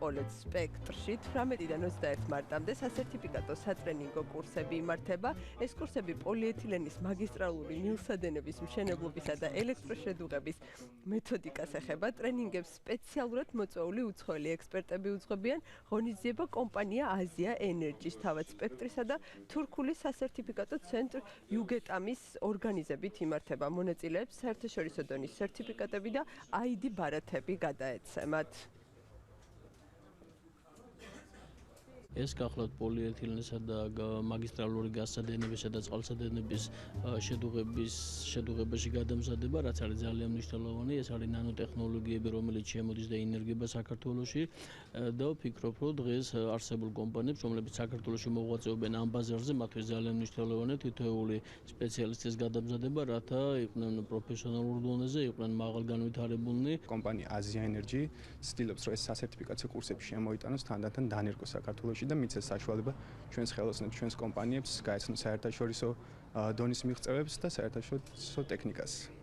კოლეჯ სპექტრში 18-დან 21 მარტამდე სასერტიფიკატო სატრენინგო კურსები იმართება. ეს კურსები პოლიეთილენის მაგისტრალური მილსადენების მშენებლობისა და ელექტროშედუღების მეთოდიკას ეხება. ტრენინგებს სპეციალურად მოწვეული უცხოელი ექსპერტები უძღვებიან. ღონისძიება კომპანია აზია ენერჯის თავად სპექტრისა და თურქული სასერტიფიკატო ცენტრ იუგეტამის ორგანიზებით იმართება. მონაწილეებს საერთაშორისო დონის სერტიფიკატები და ID ბარათები გადაეცემათ. ეს გახლავთ პოლიეთილენისა და მაგისტრალური გაზსადენებისა და წყალსადენების შედუღებაში გადამზადება, რაც არის ძალიან მნიშვნელოვანი. ეს არის ნანოტექნოლოგიები, რომელიც შემოდის და ინერგება საქართველოში და ვფიქრობ, რომ დღეს არსებულ კომპანიებს, რომლებიც საქართველოში მოღვაწეობენ ამ ბაზარზე, მათთვის ძალიან მნიშვნელოვანია თითოეული სპეციალისტის გადამზადება, რათა იყვნენ პროფესიონალურ დონეზე, იყვნენ მაღალ განვითარებულნი. კომპანია Asia Energy ცდილობს, რომ ეს სასერტიფიკაციო კურსები შემოიტანოს თანდათან დანერგოს საქართველოში და მიცეს საშუალება ჩვენს ხელოსნებს, ჩვენს კომპანიებს გაეცნოს საერთაშორისო დონის მიღწევებს და საერთაშორისო ტექნიკას.